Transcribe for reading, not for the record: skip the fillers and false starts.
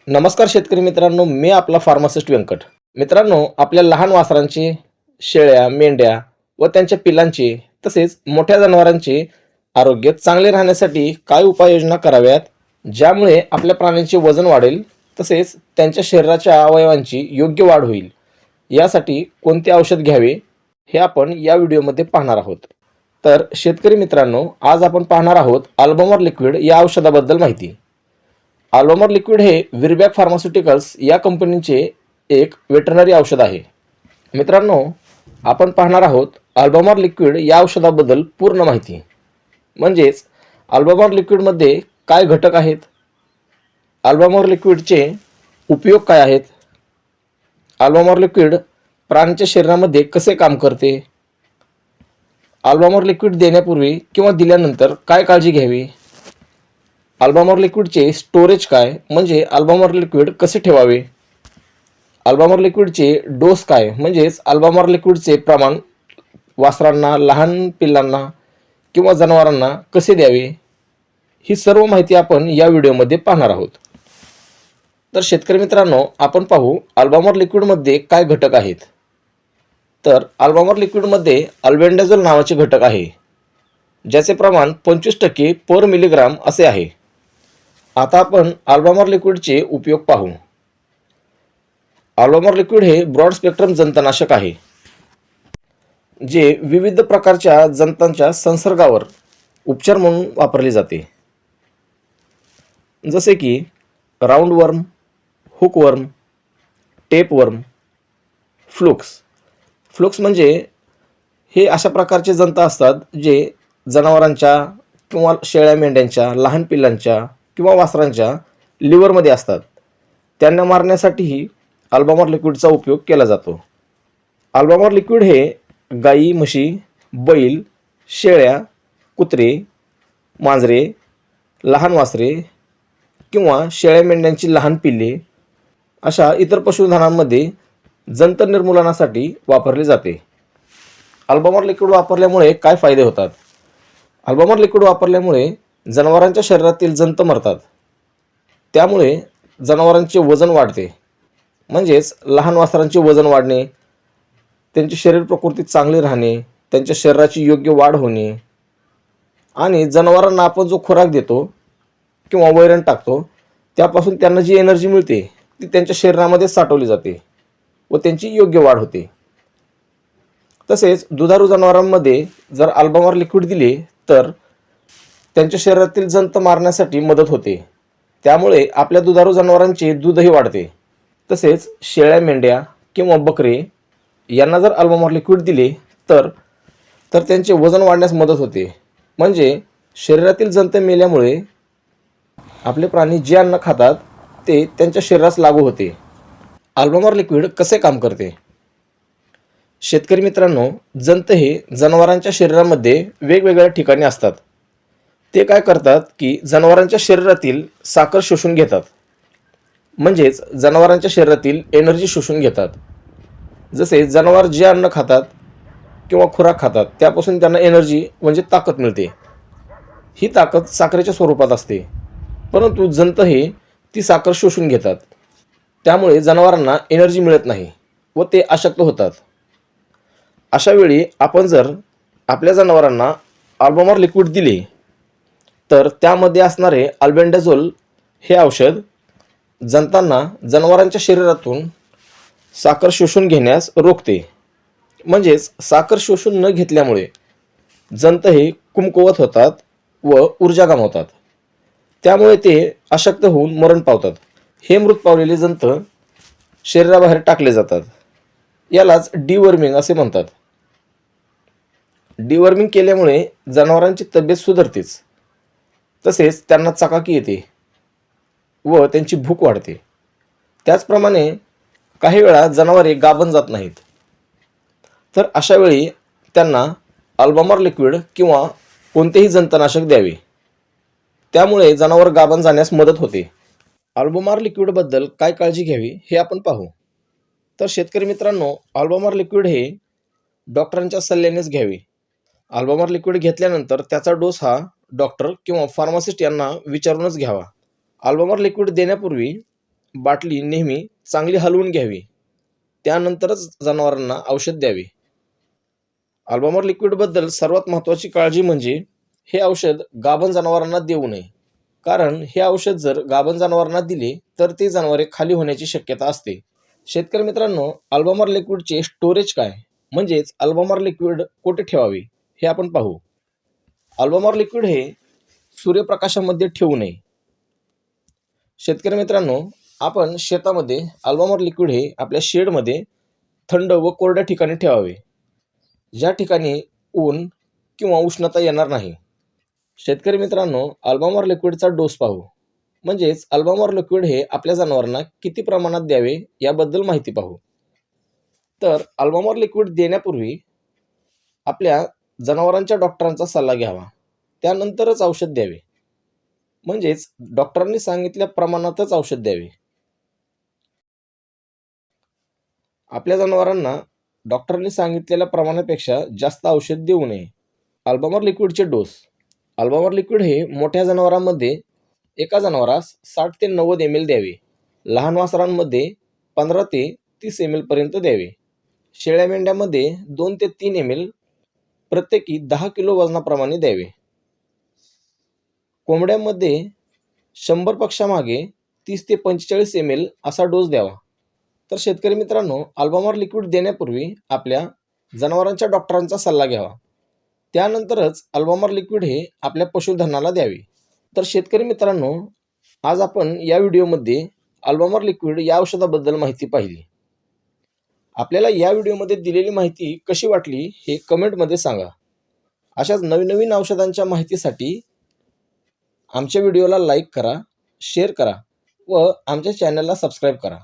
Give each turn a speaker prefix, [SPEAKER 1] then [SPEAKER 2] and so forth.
[SPEAKER 1] नमस्कार शेतकरी मित्रांनो, मी आपला फार्मासिस्ट व्यंकट. मित्रांनो, आपल्या लहान वासरांची, शेळ्या, मेंढ्या व त्यांच्या पिल्लांचे तसेच मोठ्या जनावरांचे आरोग्य चांगले राहण्यासाठी काय उपाययोजना कराव्यात, ज्यामुळे आपल्या प्राण्यांचे वजन वाढेल तसेच त्यांच्या शरीराच्या अवयवांची योग्य वाढ होईल. यासाठी कोणते औषध घ्यावे हे आपण या व्हिडिओमध्ये पाहणार आहोत. तर शेतकरी मित्रांनो, आज आपण पाहणार आहोत अल्बमर लिक्विड या औषधाबद्दल माहिती. अल्बमर लिक्विड हे विरबॅक फार्मास्युटिकल्स या कंपनीचे एक वेटरनरी औषध आहे. मित्रांनो, आपण पाहणार आहोत अल्बमर लिक्विड या औषधाबद्दल पूर्ण माहिती. म्हणजेच अल्बमर लिक्विडमध्ये काय घटक आहेत, अल्बमर लिक्विडचे उपयोग काय आहेत, अल्बमर लिक्विड प्राण्याच्या शरीरामध्ये कसे काम करते, अल्बमर लिक्विड देण्यापूर्वी किंवा दिल्यानंतर काय काळजी घ्यावी, अल्बमर लिक्विडचे स्टोरेज काय म्हणजे अल्बमर लिक्विड कसे ठेवावे, अल्बमर लिक्विडचे डोस काय म्हणजेच अल्बमर लिक्विडचे प्रमाण वासरांना, लहान पिल्लांना किंवा जनावरांना कसे द्यावे, ही सर्व माहिती आपण या व्हिडिओमध्ये पाहणार आहोत. तर शेतकरी मित्रांनो, आपण पाहू अल्बमर लिक्विडमध्ये काय घटक आहेत. तर अल्बमर लिक्विडमध्ये अल्बेंडाझोल नावाचे घटक आहे, ज्याचे प्रमाण 25% पर मिलीग्राम असे आहे. आता आपण अल्बमर लिक्विडचे उपयोग पाहू. अल्बमर लिक्विड हे ब्रॉड स्पेक्ट्रम जंतनाशक आहे, जे विविध प्रकारच्या जंतांच्या संसर्गावर उपचार म्हणून वापरले जाते. जसे की राऊंडवर्म, हुकवर्म, टेपवर्म, फ्लुक्स म्हणजे हे अशा प्रकारचे जंत असतात जे जनावरांच्या किंवा शेळ्या मेंढ्यांच्या, लहान पिल्लांच्या किंवा वासरांच्या लिव्हरमध्ये असतात. त्यांना मारण्यासाठीही अल्बमर लिक्विडचा उपयोग केला जातो. अल्बमर लिक्विड हे गाई, म्हशी, बैल, शेळ्या, कुत्रे, मांजरे, लहान वासरे किंवा शेळ्या मेंढ्यांची लहान पिल्ले अशा इतर पशुधनांमध्ये जंत निर्मूलनासाठी वापरले जाते. अल्बमर लिक्विड वापरल्यामुळे काय फायदे होतात? अल्बमर लिक्विड वापरल्यामुळे जनावरांच्या शरीरातील जंत मरतात. त्यामुळे जनावरांचे वजन वाढते. म्हणजेच लहान वासरांचे वजन वाढणे, त्यांची शरीर प्रकृती चांगली राहणे, त्यांच्या शरीराची योग्य वाढ होणे आणि जनावरांना आपण जो खुराक देतो किंवा वैरण टाकतो त्यापासून त्यांना जी एनर्जी मिळते ती त्यांच्या शरीरामध्ये साठवली जाते व त्यांची योग्य वाढ होते. तसेच दुधारू जनावरांमध्ये जर अल्बमर लिक्विड दिले तर त्यांच्या शरीरातील जंत मारण्यासाठी मदत होते. त्यामुळे आपल्या दुधारू जनावरांचे दूधही वाढते. तसेच शेळ्या, मेंढ्या किंवा बकरे यांना जर अल्बमर लिक्विड दिले तर त्यांचे वजन वाढण्यास मदत होते. म्हणजे शरीरातील जंत मेल्यामुळे आपले प्राणी जे अन्न खातात ते त्यांच्या शरीरास लागू होते. अल्बमर लिक्विड कसे काम करते? शेतकरी मित्रांनो, जंत हे जनावरांच्या शरीरामध्ये वेगवेगळ्या ठिकाणी असतात. ते काय करतात की जनावरांच्या शरीरातील साखर शोषून घेतात. म्हणजेच जनावरांच्या शरीरातील एनर्जी शोषून घेतात. जसे जनावर जे अन्न खातात किंवा खुराक खातात त्यापासून त्यांना एनर्जी म्हणजे ताकद मिळते. ही ताकद साखरेच्या स्वरूपात असते, परंतु जंत हे ती साखर शोषून घेतात. त्यामुळे जनावरांना एनर्जी मिळत नाही व ते अशक्त होतात. अशा वेळी आपण जर आपल्या जनावरांना अल्बमर लिक्विड दिले तर त्यामध्ये असणारे अल्बेंडाझोल हे औषध जंतांना जनावरांच्या शरीरातून साखर शोषून घेण्यास रोखते. म्हणजेच साखर शोषून न घेतल्यामुळे जंत हे कुमकुवत होतात व ऊर्जा गमावतात. त्यामुळे ते अशक्त होऊन मरण पावतात. हे मृत पावलेले जंत शरीराबाहेर टाकले जातात. यालाच डिवर्मिंग असे म्हणतात. डिवर्मिंग केल्यामुळे जनावरांची तब्येत सुधारतेच, तसेच त्यांना चकाकी येते व त्यांची भूक वाढते. त्याचप्रमाणे काही वेळा जनावरे गाभण जात नाहीत, तर अशा वेळी त्यांना अल्बमर लिक्विड किंवा कोणतेही जंतनाशक द्यावे. त्यामुळे जनावर गाभण जाण्यास मदत होते. अल्बमर लिक्विडबद्दल काय काळजी घ्यावी हे आपण पाहू. तर शेतकरी मित्रांनो, अल्बमर लिक्विड हे डॉक्टरांच्या सल्ल्यानेच घ्यावे. अल्बमर लिक्विड घेतल्यानंतर त्याचा डोस हा डॉक्टर किंवा फार्मासिस्ट यांना विचारूनच घ्यावा. अल्बमर लिक्विड देण्यापूर्वी बाटली नेहमी चांगली हलवून घ्यावी, त्यानंतरच जनावरांना औषध द्यावे. अल्बामर लिक्विडबद्दल सर्वात महत्त्वाची काळजी म्हणजे हे औषध गाभण जनावरांना देऊ नये, कारण हे औषध जर गाभण जनावरांना दिले तर ते जनावरे खाली होण्याची शक्यता असते. शेतकरी मित्रांनो, अल्बामर लिक्विडचे स्टोरेज काय, म्हणजेच अल्बामर लिक्विड कुठे ठेवावे हे आपण पाहू. अल्बामर लिक्विड हे सूर्यप्रकाशामध्ये ठेवू नये. शेतकरी मित्रांनो, आपण शेतामध्ये अल्बामर लिक्विड हे आपल्या शेडमध्ये थंड व कोरड्या ठिकाणी ठेवावे, ज्या ठिकाणी ऊन किंवा उष्णता येणार नाही. शेतकरी मित्रांनो, अल्बामर लिक्विडचा डोस पाहू, म्हणजेच अल्बामर लिक्विड हे आपल्या जनावरांना किती प्रमाणात द्यावे याबद्दल माहिती पाहू. तर अल्बामर लिक्विड देण्यापूर्वी आपल्या जनावरांच्या डॉक्टरांचा सल्ला घ्यावा, त्यानंतरच औषध द्यावे, म्हणजेच डॉक्टरांनी सांगितल्या प्रमाणातच औषध द्यावे. आपल्या जनावरांना डॉक्टरांनी सांगितलेल्या प्रमाणापेक्षा जास्त औषध देऊ नये. अल्बामर लिक्विडचे डोस. अल्बामर लिक्विड हे मोठ्या जनावरांमध्ये एका जनावरास 60 ते 90 ml द्यावे. लहान वासरांमध्ये 15 ते 30 ml पर्यंत द्यावे. शेळ्या मेंढ्यामध्ये 2 ते 3 ml प्रत्येकी 10 किलो वजनाप्रमाणे द्यावे. कोंबड्यांमध्ये 100 पक्षामागे 30 ते 45 ml असा डोस द्यावा. तर शेतकरी मित्रांनो, अल्बामर लिक्विड देण्यापूर्वी आपल्या जनावरांच्या डॉक्टरांचा सल्ला घ्यावा, त्यानंतरच अल्बामर लिक्विड हे आपल्या पशुधनाला द्यावे. तर शेतकरी मित्रांनो, आज आपण या व्हिडिओमध्ये अल्बामर लिक्विड या औषधाबद्दल माहिती पाहिली. आपल्याला या व्हिडिओमध्ये दिलेली माहिती कशी वाटली हे कमेंटमध्ये सांगा. अशाच नवीन औषधांच्या माहितीसाठी आमच्या व्हिडिओला लाईक करा, शेअर करा व आमच्या चॅनलला सबस्क्राईब करा.